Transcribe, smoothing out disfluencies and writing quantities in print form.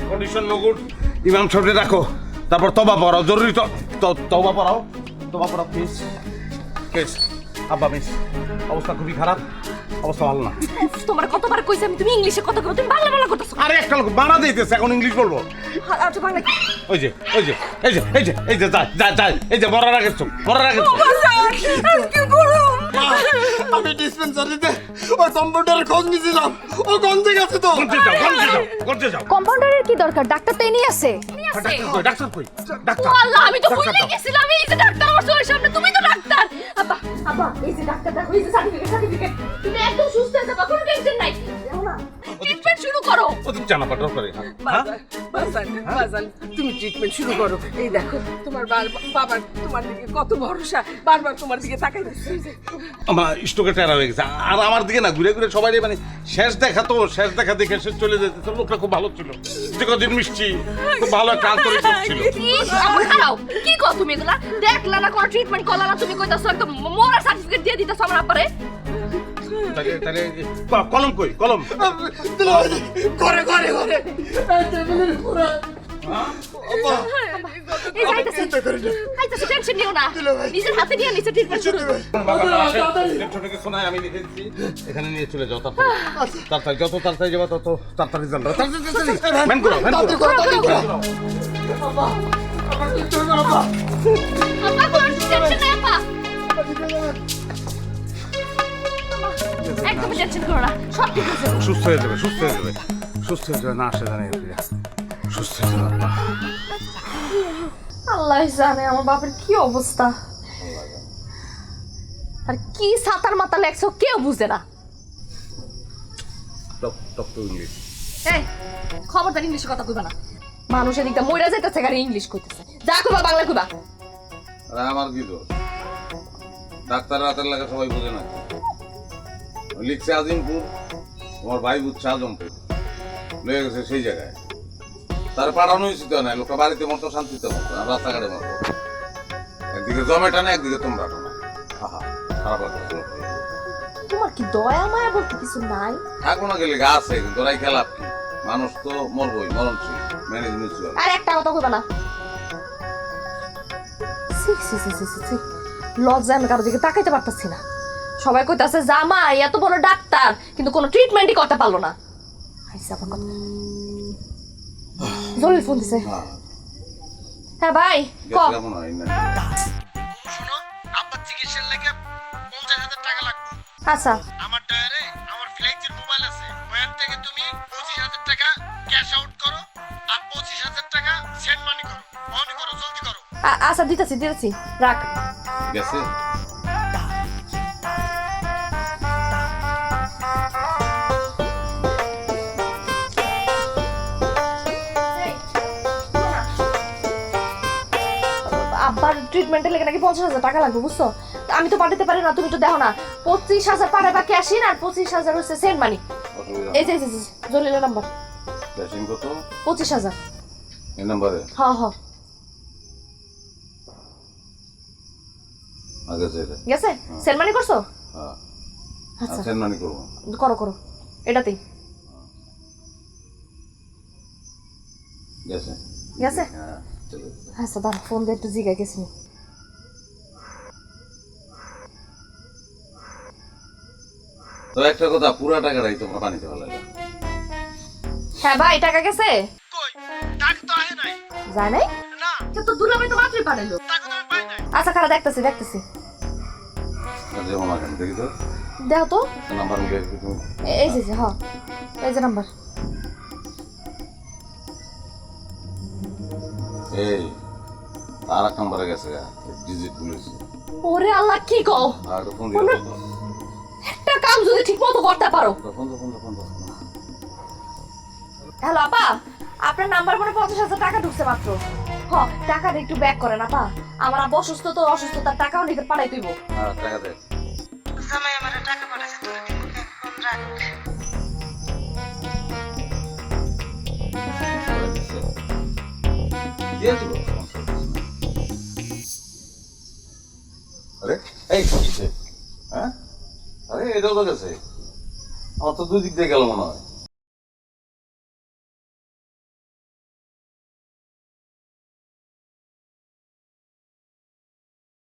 Condition no good. ইমাম সাহেবকে রাখো, তারপর তবা পড়াও, জরুরি তবা পড়াও, প্লিজ। কেস আব্বা মিস, অবস্থা খুবই খারাপ, অবস্থা ভালো না। তোমার কতবার কইছি আমি তুমি ইংলিশে কথা কও, তুমি বাংলা বাংলা করতেছো। আরে একটা লোক বানা দিতেছে, এখন ইংলিশ বলবো। আচ্ছা বাংলা ওই যে এই যে মরার আগে কি করো? আমি ডিসপেন্সারিতে ওই কম্পিউটারের খোঁজ নিয়েছিলাম, ও গন্ধে গেছে তো। গঞ্জে যাও। কম্পাউন্ডারের কি দরকার? ডাক্তার তো এনে আছে। ডাক্তার কই? ডাক্তার। আল্লাহ, আমি তো ভুলে গেছিলাম, এই যে ডাক্তার আমার চোখের সামনে, তুমি তো ডাক্তার। আব্বা আব্বা, এই যে ডাক্তার দেখো, এই যে সার্টিফিকেট, তুমি একদম সুস্থ হয়ে যাবে, কোনো টেনশন নাই। যাও না, ট্রিটমেন্ট শুরু করো। ওদের জানা পাঠাও করে। বাজান তুমি ট্রিটমেন্ট শুরু করো। এই দেখো তোমার বাবার তোমার দিকে কত ভরসা, বারবার তোমার দিকে তাকাই দিচ্ছে। আমার স্টোকে টেরা হয়ে গেছে, আর আমার দিকে না ঘুরে ঘুরে সবাই মানে শেষ দেখা দেখে সে চলে যেতে। তো লোকটা খুব ভালো ছিল, যে কদিন মিষ্টি, খুব ভালো একটা আন্তরিক লোক ছিল। কি কও তুমি এগুলা? দেখলা না, কোনো ট্রিটমেন্ট করলা না, তুমি কইতাছো একদম মোরা সার্টিফিকেট দিয়ে দিতেছো আমার আপারে। তাহলে কলম কই? কলম করে টেবিলের উপরে। এই যাইতাছে, টেনশন নিও না, নিজের হাতে নিয়ে নিচে ট্রিটমেন্ট শুরু করো। আমি লিখে দিচ্ছি, এখানে নিয়ে চলে যাও। তাড়াতাড়ি যত তাড়াতাড়ি যাবো তত তাড়াতাড়ি জানবো। ম্যান করো। আব্বা কোনো টেনশন নাই আব্বা, একদম টেনশন করো না, সব ঠিক আছে। সুস্থ হয়ে যাবে না, আসে জানে সুস্থ হয়ে যাবে। আল্লাহ জানে আমার বাপের কি অবস্থা, আর কি সাতার মাথা লেখছো কেউ বুঝে না। এই খবরদার ইংলিশে কথা কইবা না, মানুষের দিকটা মইরা যাইতেছে, গাড়ি ইংলিশ কইতেছে। যা কইবা বাংলা কইবা। আরে আমার কি দোষ? ডাক্তার রাতের লাগে সবাই বোঝে না। লিখছে আজিমপুর, তোমার ভাই বুঝছে আজমপুর, লয়ে গেছে সেই জায়গায়। তার পাঠানো উচিত না, লোকটা বাড়িতে মতো শান্তিতে মতো, রাস্তাঘাটে মতো। একদিকে জমে টানে, একদিকে তোমরা টানো। আহা, খারাপ লাগছে। তোমার কি দয়া মায়া বলতে কিছু নাই? থাকবো না গেলে গা আছে, কিন্তু ওরাই খেলাপ কি? মানুষ তো মরবই, মরণশীল, ম্যানেজ মিউচুয়াল। আর একটা কথা কইবা না। লজ্জা, আমি কারো দিকে তাকাইতে পারতাছি না। সবাই কইতাছে জামাই এত বড় ডাক্তার, কিন্তু কোনো ট্রিটমেন্টই করতে পারলো না। আইসা আমার কথা জরুরি ফোন দিছে। হ্যাঁ ভাই, কও। কেমন হয় না? শোনো, আব্বার চিকিৎসার লাগে 50,000 টাকা লাগবে। আচ্ছা, আমার ডায়ারে আমার ফ্লেক্সির মোবাইল আছে, ওখান থেকে তুমি 25,000 টাকা ক্যাশ আউট করো আর 25,000 টাকা সেন্ড মানি করো। অন করো, জলদি করো। আচ্ছা দিতেছি রাখ। গেছে? আব্বার ট্রিটমেন্টের লেগে নাকি 50,000 টাকা লাগবে, বুঝছো? আমি তো পাঠাতে পারি না, তুমি তো দেখো না। 25,000 পাঠাবা ক্যাশ ইন, আর 25,000 হচ্ছে সেন্ড মানি। এই যে জলিলের নাম্বার। ক্যাশিং কত? 25,000। এই নাম্বারে? হ্যাঁ আগে যেটা গেছে। সেন্ড মানি করছো? হ্যাঁ, আচ্ছা সেন্ড মানি করবো। করো এটাতেই গেছে? হ্যাঁ, চলে গেছে। আচ্ছা দাঁড়া, ফোন দিয়ে একটু জিগাই গেছি। তো একটা কথা, পুরা টাকাটাই তোমরা পানিতে ফেলাইলা। হ্যাঁ ভাই, টাকা গেছে? কই? টাকা তো আহে নাই। যায় নাই? না, তো দুলাভাই তো মাত্রই পাঠাইলো। টাকা তো আমি পাই নাই। আচ্ছা খারাপ, দেখতেছি যেমন আগে দেখি তো দেখো তো। নাম্বার মিলে তুমি। এই যে হ্যাঁ, এই যে নাম্বার। এই আর এক নাম্বারে গেছে, ডিজিট বলেছি। ওরে আল্লাহ, কি কও? আর ফোন দিয়ে একটা কাম যদি ঠিক মতো করতে পারো। ফোন। হ্যালো আপা, আপনার নাম্বার মানে 50,000 টাকা ঢুকছে মাত্র। টাকাটা একটু ব্যাক করেন আপা, আমার আব্বা অসুস্থ তো, অসুস্থতার টাকাও নিতে পাঠাই দিব। হ্যাঁ, টাকা দে। জামাই আমার টাকা পাঠাইছে, তোরে দিব, ফোন রাখ। দিয়ে দিব। আরে এই কিসে? হ্যাঁ, আরে এটাও তো গেছে। আমার তো দুই দিক দিয়ে গেল মনে হয়।